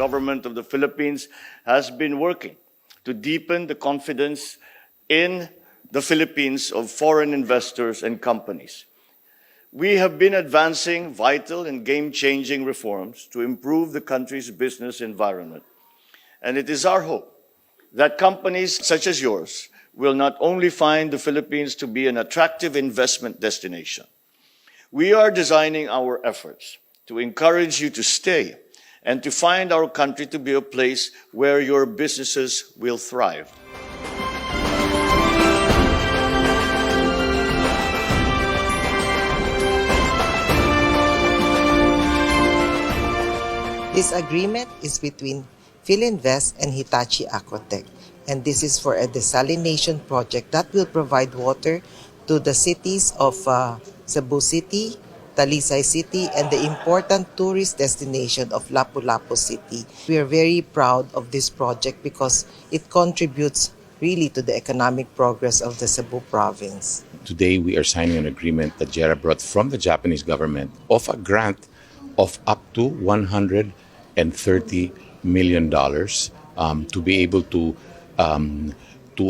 government of the Philippines has been working to deepen the confidence in the Philippines of foreign investors and companies. We have been advancing vital and game-changing reforms to improve the country's business environment. And it is our hope that companies such as yours will not only find the Philippines to be an attractive investment destination. We are designing our efforts to encourage you to stay and to find our country to be a place where your businesses will thrive. This agreement is between Philinvest and Hitachi Aquatech, and this is for a desalination project that will provide water to the cities of Cebu City, Talisay City, and the important tourist destination of Lapu-Lapu City. We are very proud of this project because it contributes really to the economic progress of the Cebu province. Today, we are signing an agreement that JERA brought from the Japanese government of a grant of up to $130 million to be able to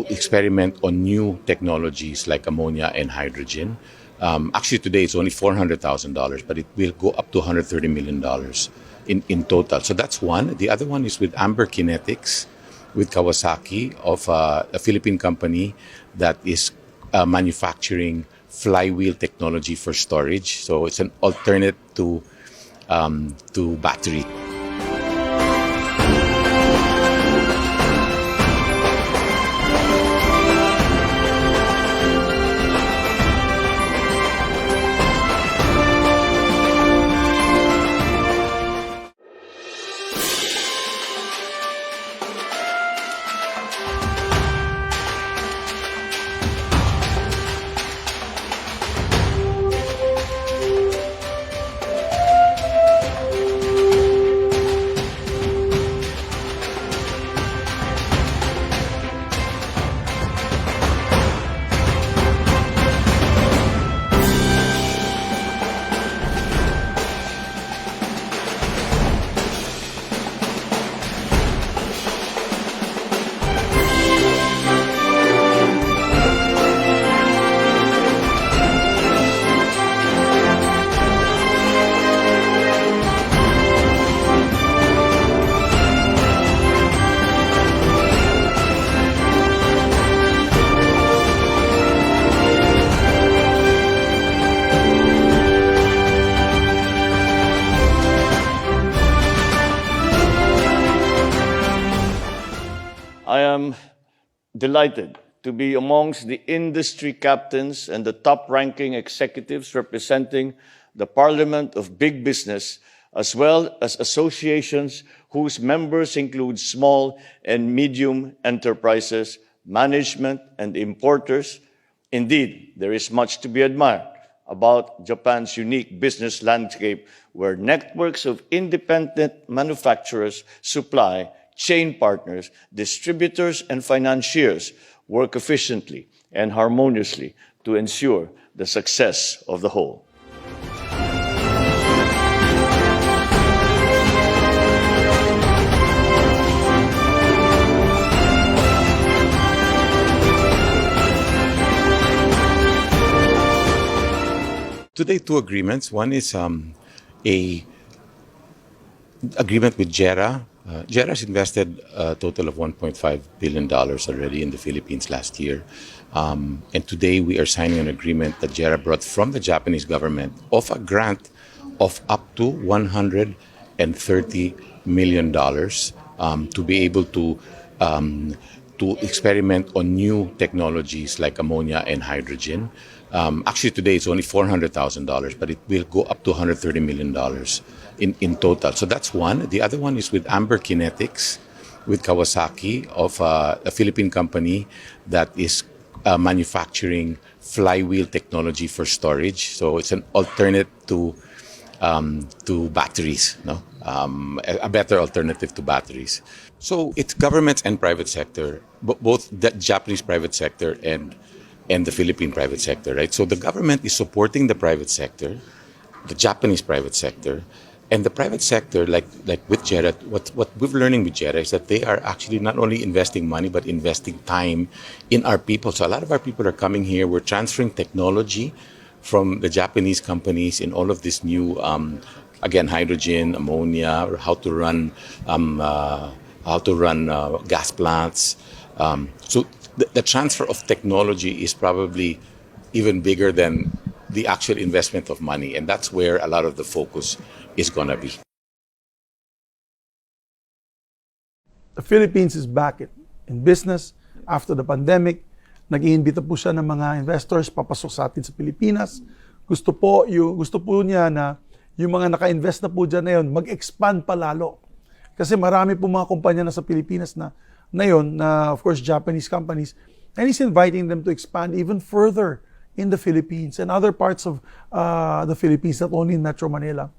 experiment on new technologies like ammonia and hydrogen. Actually, today it's only $400,000, but it will go up to $130 million in total. So that's one. The other one is with Amber Kinetics, with Kawasaki, of a Philippine company that is manufacturing flywheel technology for storage. So it's an alternate to battery. I am delighted to be amongst the industry captains and the top-ranking executives representing the Parliament of Big Business, as well as associations whose members include small and medium enterprises, management, and importers. Indeed, there is much to be admired about Japan's unique business landscape, where networks of independent manufacturers, supply, chain partners, distributors, and financiers work efficiently and harmoniously to ensure the success of the whole. Today, two agreements. One is a agreement with JERA. JERA has invested a total of $1.5 billion already in the Philippines last year. And today we are signing an agreement that JERA brought from the Japanese government of a grant of up to $130 million to be able to experiment on new technologies like ammonia and hydrogen. Actually, today it's only $400,000, but it will go up to $130 million in total. So that's one. The other one is with Amber Kinetics, with Kawasaki, of a Philippine company that is manufacturing flywheel technology for storage. So it's an alternate to batteries, no? A better alternative to batteries. So it's government and private sector, both the Japanese private sector and the Philippine private sector, right? So the government is supporting the private sector, the Japanese private sector, And the private sector, like with JERA, what we're learning with JERA is that they are actually not only investing money, but investing time in our people. So a lot of our people are coming here. We're transferring technology from the Japanese companies in all of this new, again, hydrogen, ammonia, or how to run gas plants. So the transfer of technology is probably even bigger than the actual investment of money. And that's where a lot of the focus is going to be. The Philippines is back in business after the pandemic. Nag-iimbita po siya ng mga investors papasok sa atin sa Pilipinas. Gusto po niya na yung mga naka-invest na po dyan na yun, mag-expand pa lalo. Kasi marami po mga kumpanya na sa Pilipinas na yun, na of course Japanese companies, and he's inviting them to expand even further in the Philippines and other parts of the Philippines, not only in Metro Manila.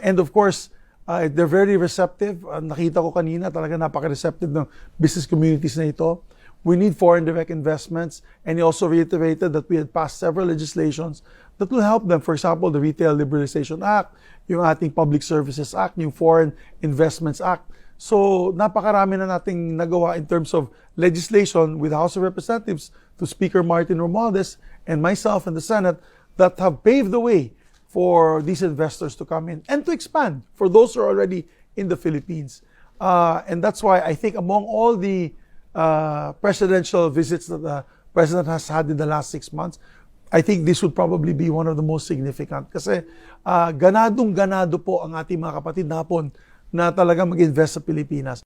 And of course, they're very receptive. Nakita ko kanina, talaga napaka-receptive ng business communities na ito. We need foreign direct investments. And he also reiterated that we had passed several legislations that will help them. For example, the Retail Liberalization Act, yung ating Public Services Act, yung Foreign Investments Act. So, napakarami na nating nagawa in terms of legislation with the House of Representatives to Speaker Martin Romualdez and myself and the Senate that have paved the way for these investors to come in and to expand for those who are already in the Philippines. And that's why I think among all the presidential visits that the President has had in the last 6 months, I think this would probably be one of the most significant. Kasi ganadong-ganado po ang ating mga kapatid hapon na talaga mag-invest sa Pilipinas.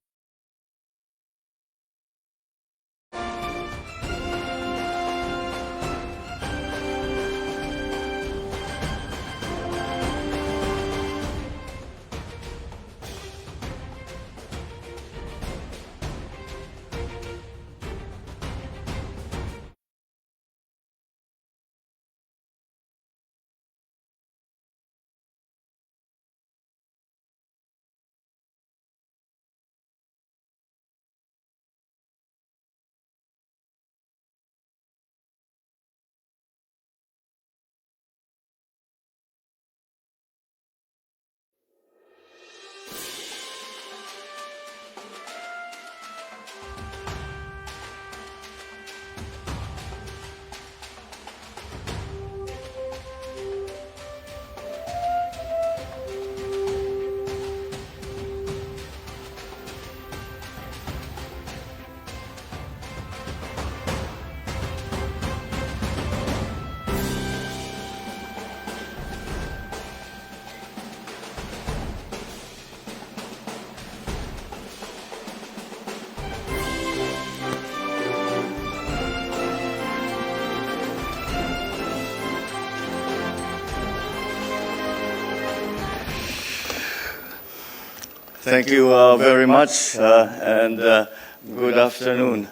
Thank you very much, and good afternoon.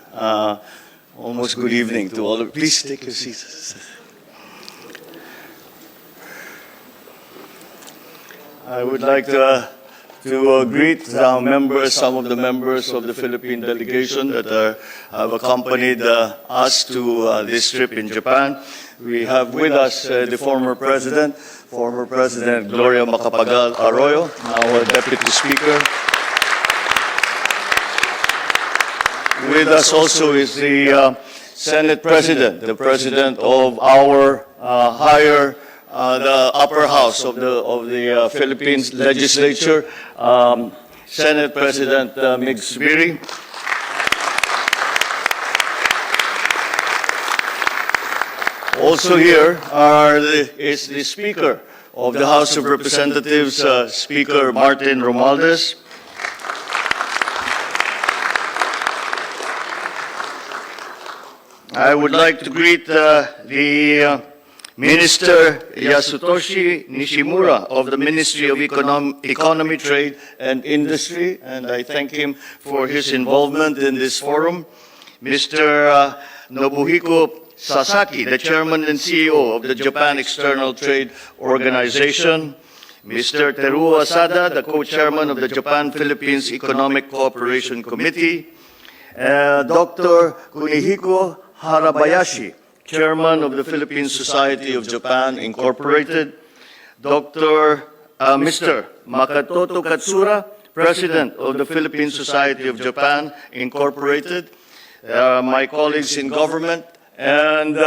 Almost good evening to all of you. Please take your seats. I would like to greet some of the members of the Philippine delegation that have accompanied us to this trip in Japan. We have with us the former President Gloria Macapagal Arroyo, our Deputy Speaker. With us also is the Senate President, the President of our the upper house of the Philippines Legislature, Senate President Mig Zubiri. Also here is the Speaker of the House of Representatives, Speaker Martin Romualdez. I would like to greet the Minister Yasutoshi Nishimura of the Ministry of Economy, Trade and Industry, and I thank him for his involvement in this forum. Mr. Nobuhiko Sasaki, the Chairman and CEO of the Japan External Trade Organization. Mr. Teruo Asada, the Co-Chairman of the Japan-Philippines Economic Cooperation Committee. Dr. Kunihiko Harabayashi, Chairman of the Philippine Society of Japan Incorporated. Dr. Mr. Makatoto Katsura, President of the Philippine Society of Japan Incorporated, my colleagues in government, and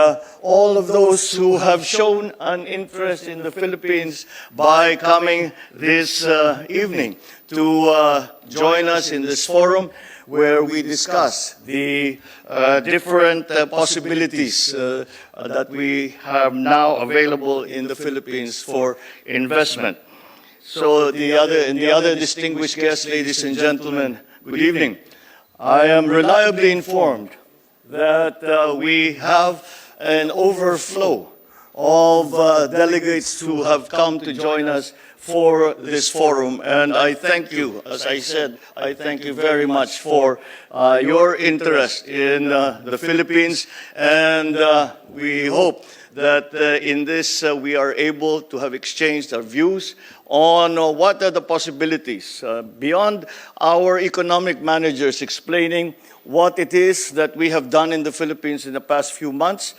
all of those who have shown an interest in the Philippines by coming this evening to join us in this forum where we discuss the different possibilities that we have now available in the Philippines for investment. So the other distinguished guests, ladies and gentlemen, good evening. I am reliably informed that we have an overflow of delegates who have come to join us for this forum. And I thank you, as I said, I thank you very much for your interest in the Philippines. And we hope that in this we are able to have exchanged our views on what are the possibilities beyond our economic managers explaining what it is that we have done in the Philippines in the past few months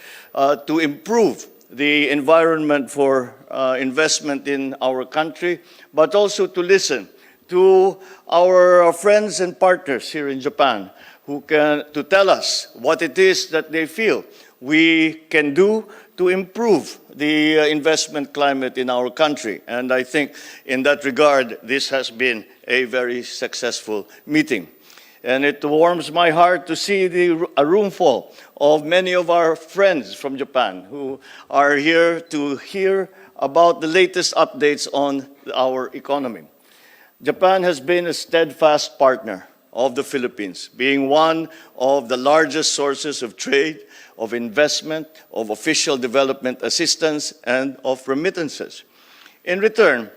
to improve the environment for investment in our country, but also to listen to our friends and partners here in Japan who can to tell us what it is that they feel we can do to improve the investment climate in our country. And I think in that regard, this has been a very successful meeting. And it warms my heart to see a room full of many of our friends from Japan who are here to hear about the latest updates on our economy. Japan has been a steadfast partner of the Philippines, being one of the largest sources of trade, of investment, of official development assistance, and of remittances. In return,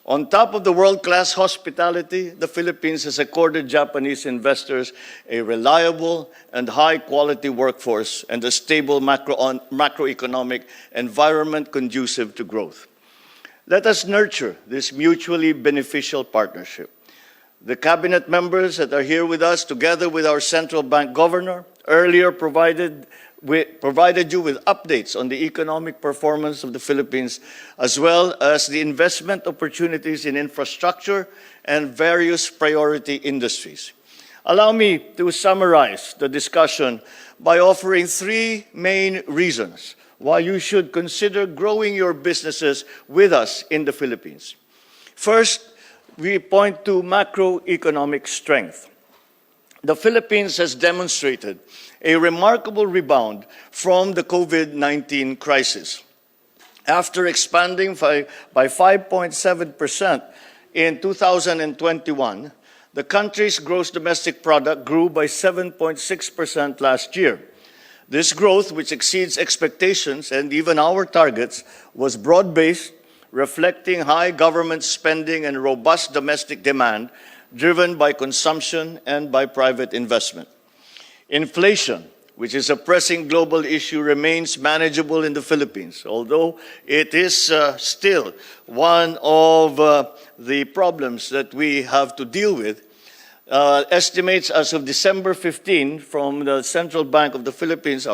on top of the world-class hospitality, the Philippines has accorded Japanese investors a reliable and high-quality workforce and a stable macroeconomic environment conducive to growth. Let us nurture this mutually beneficial partnership. The cabinet members that are here with us, together with our central bank governor, earlier provided you with updates on the economic performance of the Philippines, as well as the investment opportunities in infrastructure and various priority industries. Allow me to summarize the discussion by offering three main reasons why you should consider growing your businesses with us in the Philippines. First, we point to macroeconomic strength. The Philippines has demonstrated a remarkable rebound from the COVID-19 crisis. After expanding by 5.7% in 2021, the country's gross domestic product grew by 7.6% last year. This growth, which exceeds expectations and even our targets, was broad-based, reflecting high government spending and robust domestic demand driven by consumption and by private investment. Inflation, which is a pressing global issue, remains manageable in the Philippines, although it is still one of the problems that we have to deal with. Estimates as of December 15 from the Central Bank of the Philippines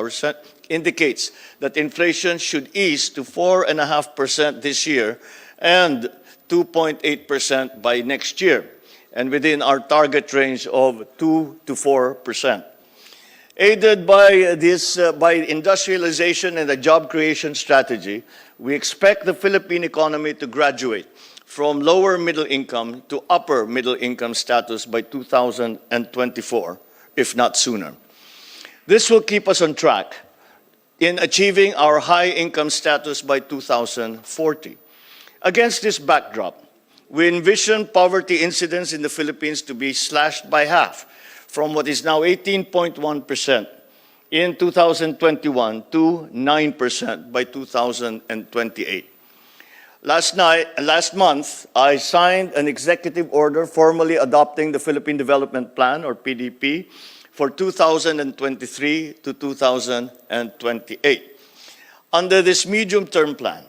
indicates that inflation should ease to 4.5% this year and 2.8% by next year, and within our target range of 2 to 4%. Aided by industrialization and a job creation strategy, we expect the Philippine economy to graduate from lower middle income to upper middle income status by 2024, if not sooner. This will keep us on track in achieving our high income status by 2040. Against this backdrop, we envision poverty incidence in the Philippines to be slashed by half, from what is now 18.1% in 2021 to 9% by 2028. Last month, I signed an executive order formally adopting the Philippine Development Plan, or PDP, for 2023 to 2028. Under this medium-term plan,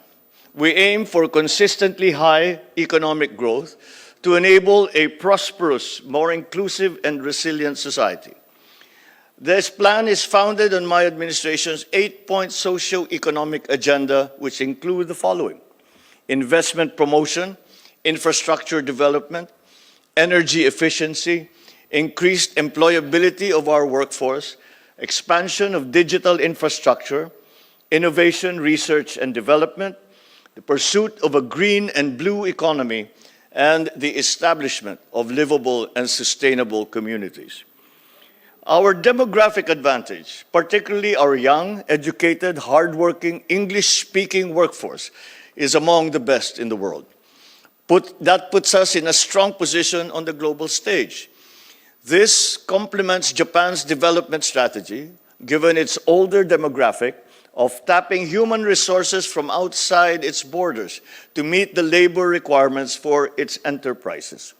we aim for consistently high economic growth to enable a prosperous, more inclusive, and resilient society. This plan is founded on my administration's 8-point socio-economic agenda, which include the following: investment promotion, infrastructure development, energy efficiency, increased employability of our workforce, expansion of digital infrastructure, innovation, research and development, the pursuit of a green and blue economy, and the establishment of livable and sustainable communities. Our demographic advantage, particularly our young, educated, hardworking, English-speaking workforce, is among the best in the world. That puts us in a strong position on the global stage. This complements Japan's development strategy, given its older demographic, of tapping human resources from outside its borders to meet the labor requirements for its enterprises.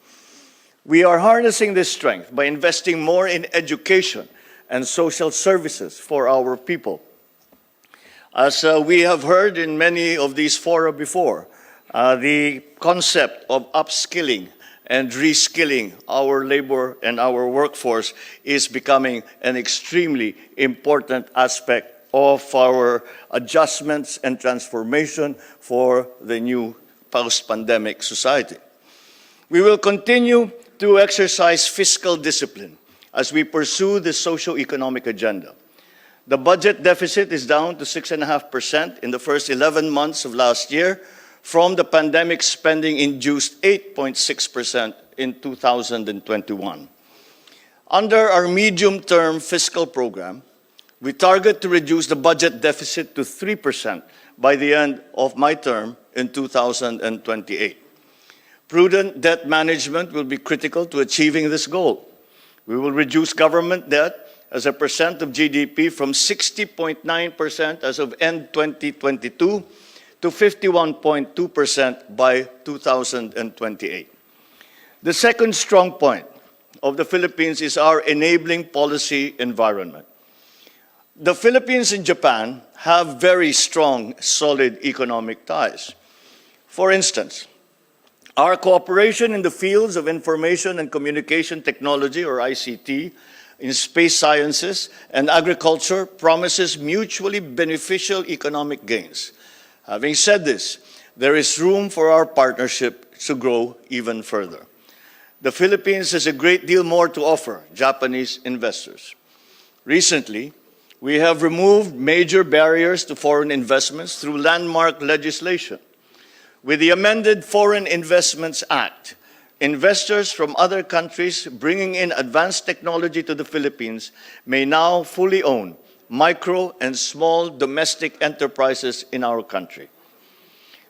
We are harnessing this strength by investing more in education and social services for our people. As we have heard in many of these fora before, the concept of upskilling and reskilling our labor and our workforce is becoming an extremely important aspect of our adjustments and transformation for the new post-pandemic society. We will continue to exercise fiscal discipline as we pursue the socio-economic agenda. The budget deficit is down to 6.5% in the first 11 months of last year from the pandemic spending-induced 8.6% in 2021. Under our medium-term fiscal program, we target to reduce the budget deficit to 3% by the end of my term in 2028. Prudent debt management will be critical to achieving this goal. We will reduce government debt as a percent of GDP from 60.9% as of end 2022 to 51.2% by 2028. The second strong point of the Philippines is our enabling policy environment. The Philippines and Japan have very strong, solid economic ties. For instance, our cooperation in the fields of information and communication technology, or ICT, in space sciences and agriculture promises mutually beneficial economic gains. Having said this, there is room for our partnership to grow even further. The Philippines has a great deal more to offer Japanese investors. Recently, we have removed major barriers to foreign investments through landmark legislation. With the amended Foreign Investments Act, investors from other countries bringing in advanced technology to the Philippines may now fully own micro and small domestic enterprises in our country.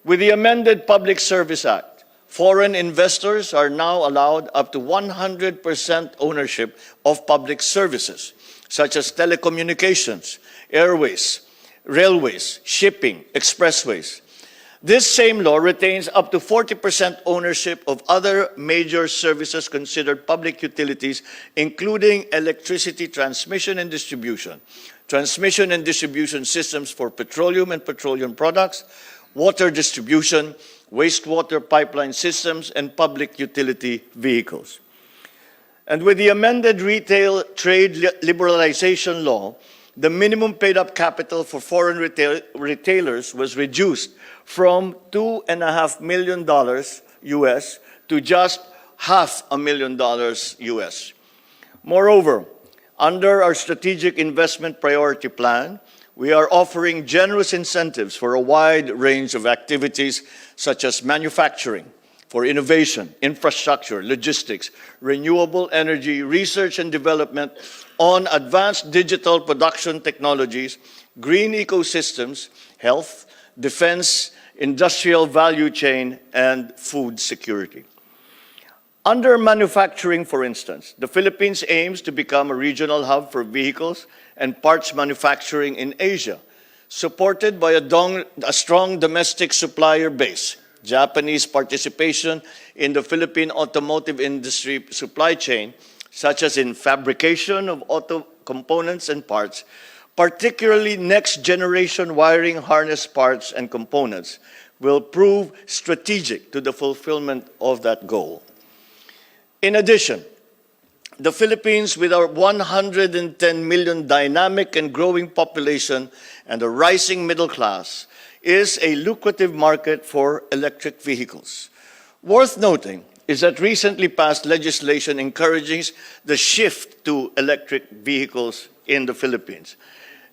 With the amended Public Service Act, foreign investors are now allowed up to 100% ownership of public services, such as telecommunications, airways, railways, shipping, expressways. This same law retains up to 40% ownership of other major services considered public utilities, including electricity transmission and distribution systems for petroleum and petroleum products, water distribution, wastewater pipeline systems, and public utility vehicles. And with the amended retail trade liberalization law, the minimum paid-up capital for foreign retailers was reduced from $2.5 million US to just $500,000 US. Moreover, under our Strategic Investment Priority Plan, we are offering generous incentives for a wide range of activities such as manufacturing, for innovation, infrastructure, logistics, renewable energy, research and development on advanced digital production technologies, green ecosystems, health, defense, industrial value chain, and food security. Under manufacturing, for instance, the Philippines aims to become a regional hub for vehicles and parts manufacturing in Asia, supported by a strong domestic supplier base. Japanese participation in the Philippine automotive industry supply chain, such as in fabrication of auto components and parts, particularly next-generation wiring harness parts and components, will prove strategic to the fulfillment of that goal. In addition, the Philippines, with our 110 million dynamic and growing population and a rising middle class, is a lucrative market for electric vehicles. Worth noting is that recently passed legislation encourages the shift to electric vehicles in the Philippines.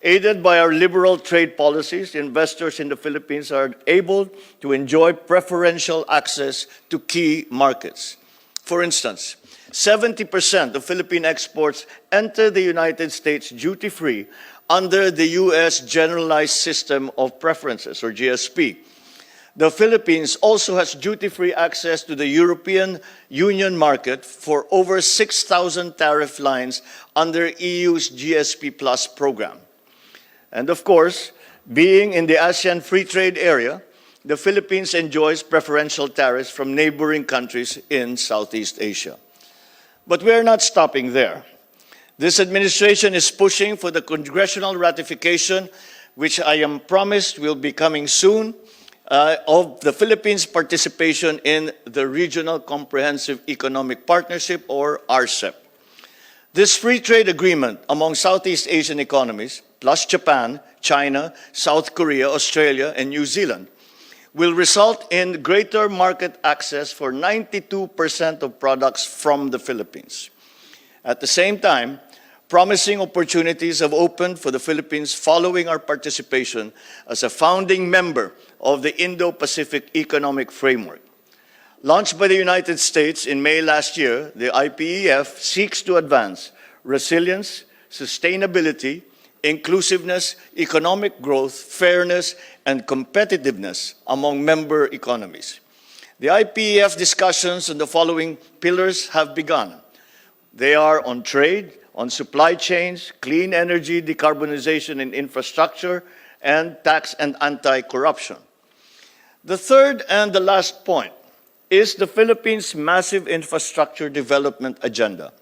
Aided by our liberal trade policies, investors in the Philippines are able to enjoy preferential access to key markets. For instance, 70% of Philippine exports enter the United States duty-free under the U.S. Generalized System of Preferences, or GSP. The Philippines also has duty-free access to the European Union market for over 6,000 tariff lines under EU's GSP Plus program. And of course, being in the ASEAN Free Trade Area, the Philippines enjoys preferential tariffs from neighboring countries in Southeast Asia. But we are not stopping there. This administration is pushing for the congressional ratification, which I am promised will be coming soon, of the Philippines' participation in the Regional Comprehensive Economic Partnership, or RCEP. This free trade agreement among Southeast Asian economies, plus Japan, China, South Korea, Australia, and New Zealand, will result in greater market access for 92% of products from the Philippines. At the same time, promising opportunities have opened for the Philippines following our participation as a founding member of the Indo-Pacific Economic Framework. Launched by the United States in May last year, the IPEF seeks to advance resilience, sustainability, inclusiveness, economic growth, fairness, and competitiveness among member economies. The IPEF discussions on the following pillars have begun. They are on trade, on supply chains, clean energy, decarbonization and infrastructure, and tax and anti-corruption. The third and the last point is the Philippines' massive infrastructure development agenda.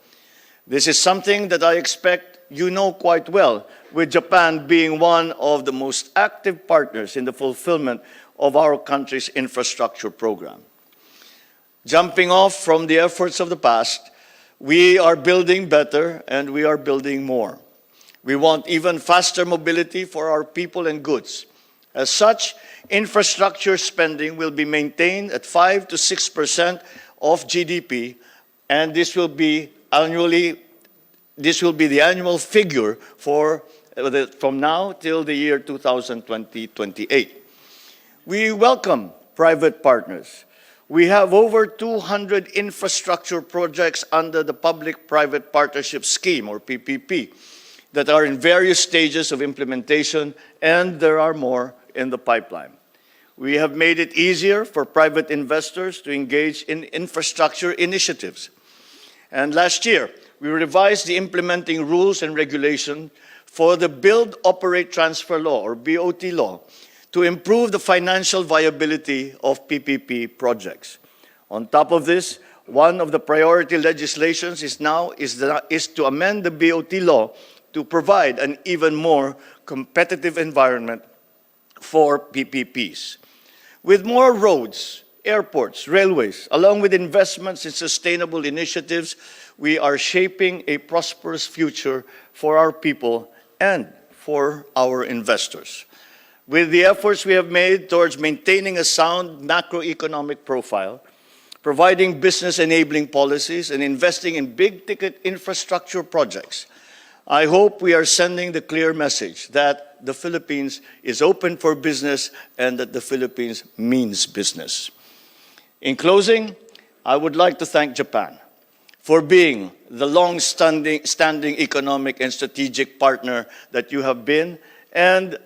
This is something that I expect you know quite well, with Japan being one of the most active partners in the fulfillment of our country's infrastructure program. Jumping off from the efforts of the past, we are building better and we are building more. We want even faster mobility for our people and goods. As such, infrastructure spending will be maintained at 5 to 6% of GDP, and this will be the annual figure from now till the year 2020-28. We welcome private partners. We have over 200 infrastructure projects under the Public-Private Partnership Scheme, or PPP, that are in various stages of implementation, and there are more in the pipeline. We have made it easier for private investors to engage in infrastructure initiatives. And last year, we revised the implementing rules and regulation for the Build, Operate, Transfer Law, or BOT law, to improve the financial viability of PPP projects. On top of this, one of the priority legislations is to amend the BOT law to provide an even more competitive environment for PPPs. With more roads, airports, railways, along with investments in sustainable initiatives, we are shaping a prosperous future for our people and for our investors. With the efforts we have made towards maintaining a sound macroeconomic profile, providing business-enabling policies, and investing in big-ticket infrastructure projects, I hope we are sending the clear message that the Philippines is open for business and that the Philippines means business. In closing, I would like to thank Japan for being the long-standing economic and strategic partner that you have been, and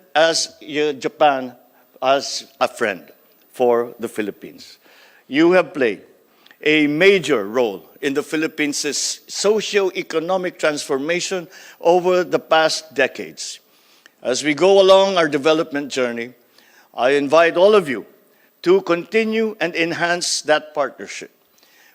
Japan as a friend for the Philippines. You have played a major role in the Philippines' socio-economic transformation over the past decades. As we go along our development journey, I invite all of you to continue and enhance that partnership.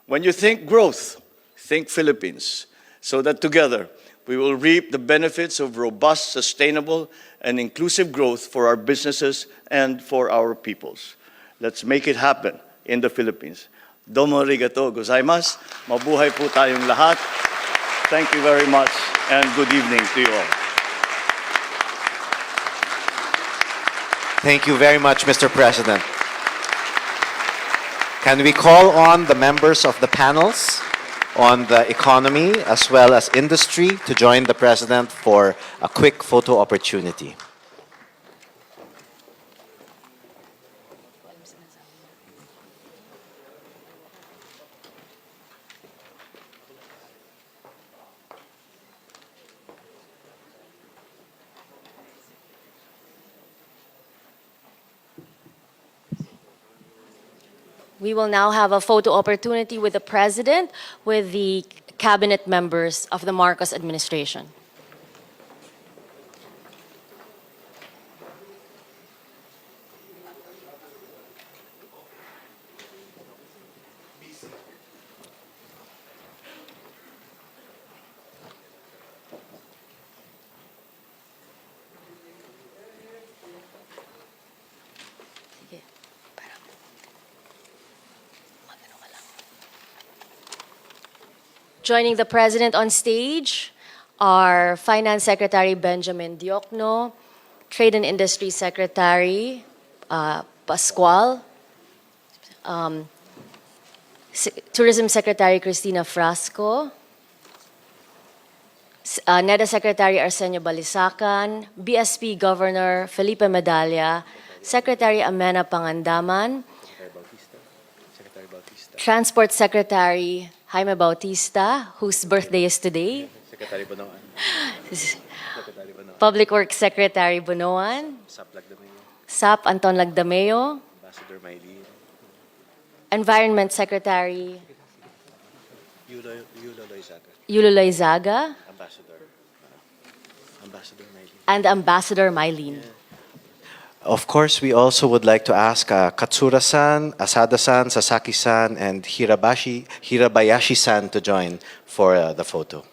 When you think growth, think Philippines, so that together we will reap the benefits of robust, sustainable, and inclusive growth for our businesses and for our peoples. Let's make it happen in the Philippines. Domo arigato gozaimasu. Mabuhay po tayong lahat. Thank you very much and good evening to you all. Thank you very much, Mr. President. Can we call on the members of the panels on the economy as well as industry to join the President for a quick photo opportunity? We will now have a photo opportunity with the President, with the cabinet members of the Marcos administration. Sige, parang magano ka lang. Joining the President on stage are Finance Secretary Benjamin Diokno, Trade and Industry Secretary Pascual, Tourism Secretary Cristina Frasco, NEDA Secretary Arsenio Balisacan, BSP Governor Felipe Medalla, Secretary Amena Pangandaman, Transport Secretary Jaime Bautista, whose birthday is today, Secretary Bonoan. Public Works Secretary Bonoan, SAP Anton Lagdameo, Ambassador Maylin. Environment Secretary Yulo Loizaga. Yulo Loizaga, Ambassador Maylin. and Ambassador Mylene. Of course, we also would like to ask Katsura-san, Asada-san, Sasaki-san, and Hirabayashi-san to join for the photo.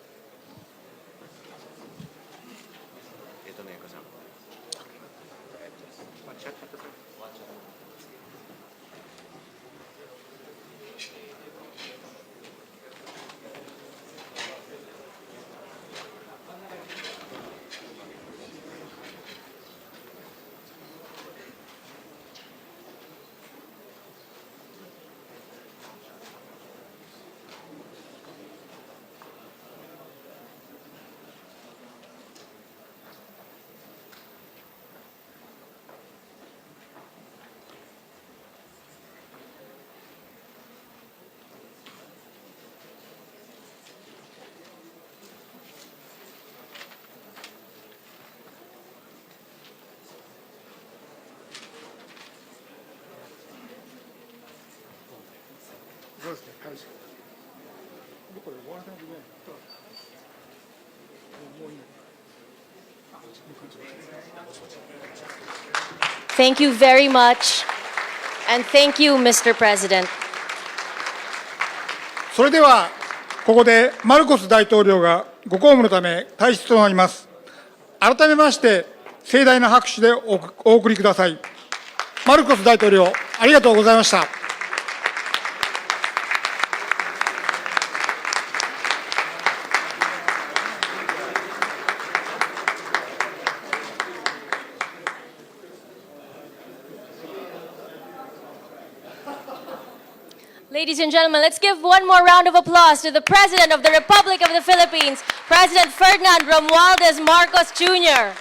Thank you very much, and thank you, Mr. President. それではここでマルコス大統領がご公務のため退出となります。改めまして盛大な拍手でお送りください。マルコス大統領、ありがとうございました。Ladies and gentlemen, let's give one more round of applause to the President of the Republic of the Philippines, President Ferdinand Romualdez Marcos Jr.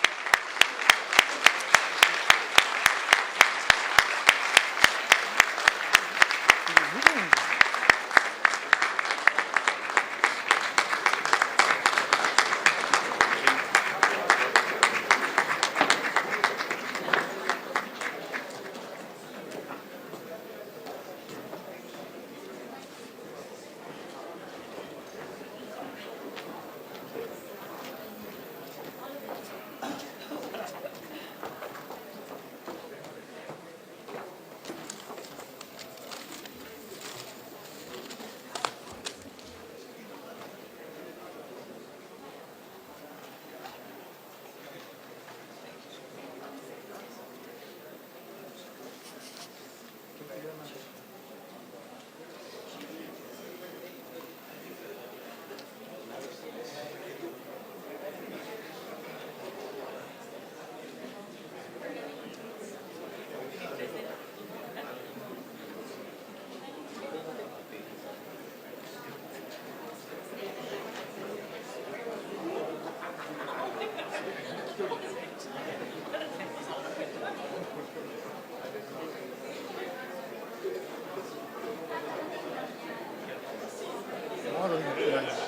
まだ出てないです。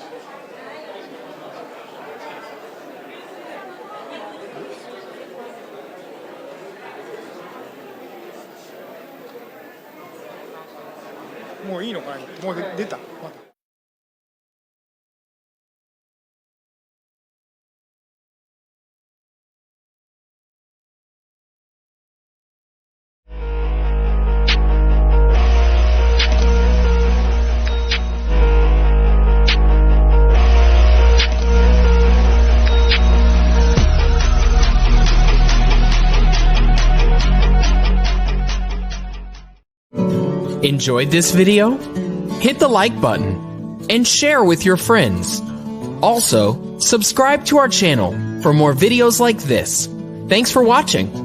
もういいのかな。もう出た。まだ。Enjoyed this video? Hit the like button and share with your friends. Also, subscribe to our channel for more videos like this. Thanks for watching.